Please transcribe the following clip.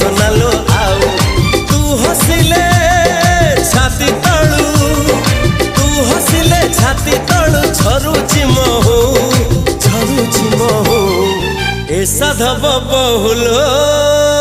सोनालो आउ तू हसिले छाती तळू तू हसिले छाती तळू झरुची महू ए साधव बहुलो।